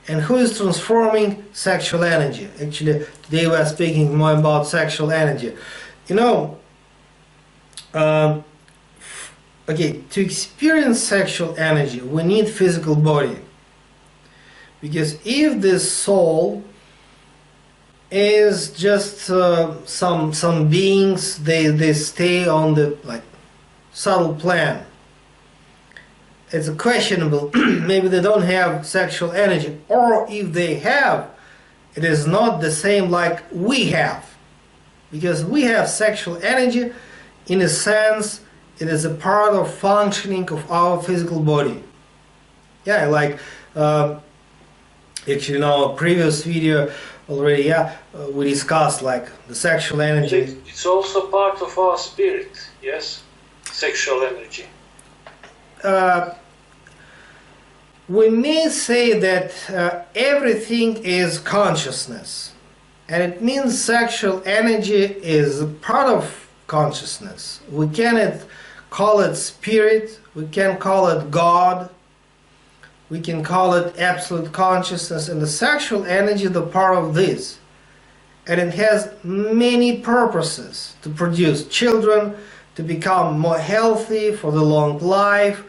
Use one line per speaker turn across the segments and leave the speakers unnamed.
and who is transforming sexual energy. Actually, today we are speaking more about sexual energy. You know, okay, to experience sexual energy, we need physical body. Because if this soul is just some beings, they stay on the subtle plan. It's questionable. Maybe they don't have sexual energy, or if they have, it is not the same like we have. Because we have sexual energy, in a sense, it is a part of functioning of our physical body. Yeah, like actually in our previous video already, we discussed like the sexual energy.
It's also part of our spirit, yes? Sexual energy.
We may say that everything is consciousness, and it means sexual energy is a part of consciousness. We cannot call it spirit, we can call it God, we can call it absolute consciousness, and the sexual energy is the part of this. And it has many purposes: to produce children, to become more healthy for the long life,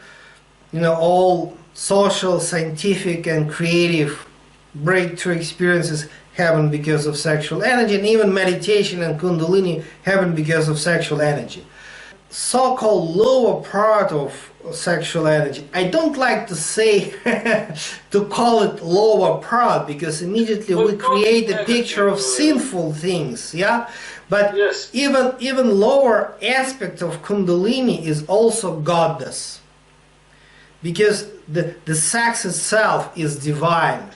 you know, all social, scientific and creative breakthrough experiences happen because of sexual energy, and even meditation and kundalini happen because of sexual energy. So-called lower part of sexual energy, I don't like to say to call it lower part, because immediately we create a picture of sinful things, yeah? But
yes,
even lower aspect of kundalini is also goddess, because the sex itself is divine.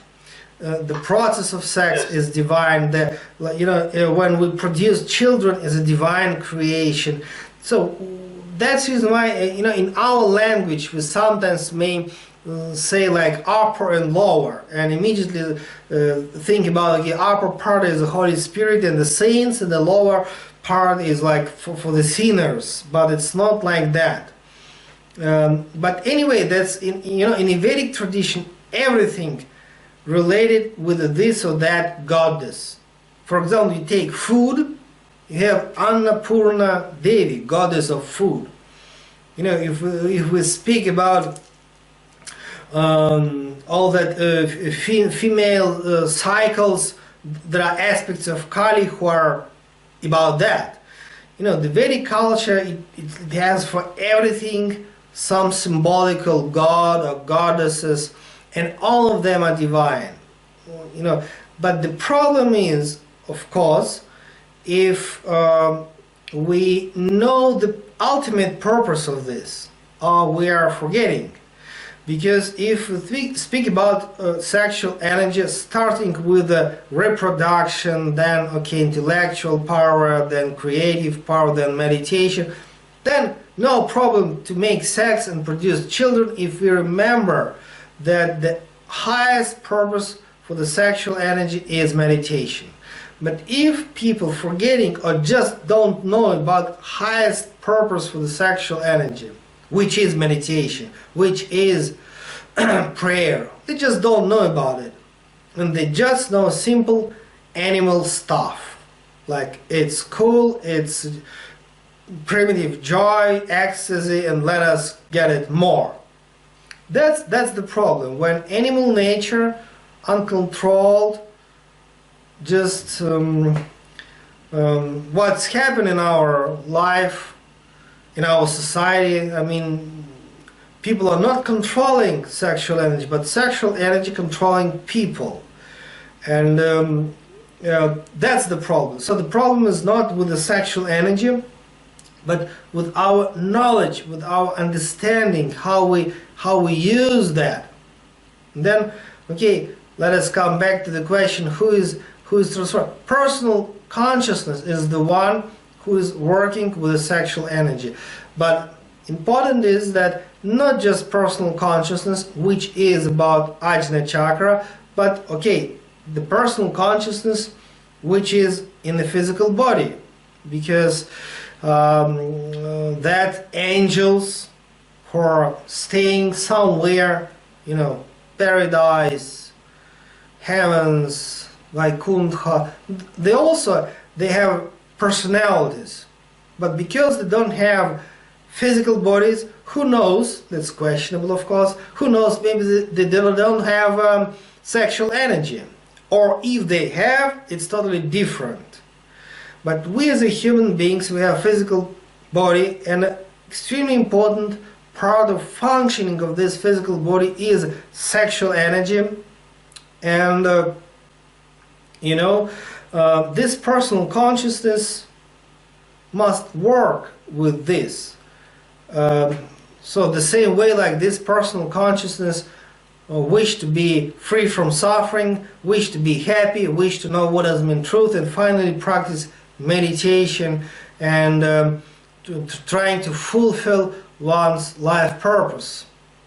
The process of sex is divine. When we produce children is a divine creation. So that's the reason why, in our language we sometimes may say like upper and lower, and immediately think about the upper part is the Holy Spirit and the saints, and the lower part is like for the sinners. But it's not like that. But anyway, that's in a Vedic tradition, everything related with this or that goddess. For example, you take food, you have Annapurna Devi, goddess of food. You know, if we speak about all that female cycles, there are aspects of Kali who are about that. You know, the Vedic culture, it has for everything some symbolical god or goddesses, and all of them are divine. You know, but the problem is, of course, if we know the ultimate purpose of this, we are forgetting. Because if we speak about sexual energy, starting with reproduction, then intellectual power, then creative power, then meditation, then no problem to make sex and produce children if we remember that the highest purpose for the sexual energy is meditation. But if people forgetting or just don't know about highest purpose for the sexual energy, which is meditation, which is prayer, they just don't know about it, and they just know simple animal stuff, like it's cool, it's primitive joy, ecstasy, and let us get it more. That's the problem. When animal nature, uncontrolled, just what's happened in our life, in our society, I mean, people are not controlling sexual energy, but sexual energy controlling people. And that's the problem. So the problem is not with the sexual energy, but with our knowledge, with our understanding, how we use that. And then, let us come back to the question: who is transformed? Personal consciousness is the one who is working with the sexual energy. But important is that not just personal consciousness, which is about Ajna chakra, but the personal consciousness which is in the physical body, because that angels who are staying somewhere, paradise, heavens, Vaikuntha, they have personalities. But because they don't have physical bodies, who knows, that's questionable of course, who knows, maybe they don't have sexual energy. Or if they have, it's totally different. But we as a human beings, we have physical body, and an extremely important part of functioning of this physical body is sexual energy. And this personal consciousness must work with this. So the same way like this personal consciousness wish to be free from suffering, wish to be happy, wish to know what does mean truth, and finally practice meditation and trying to fulfill one's life purpose.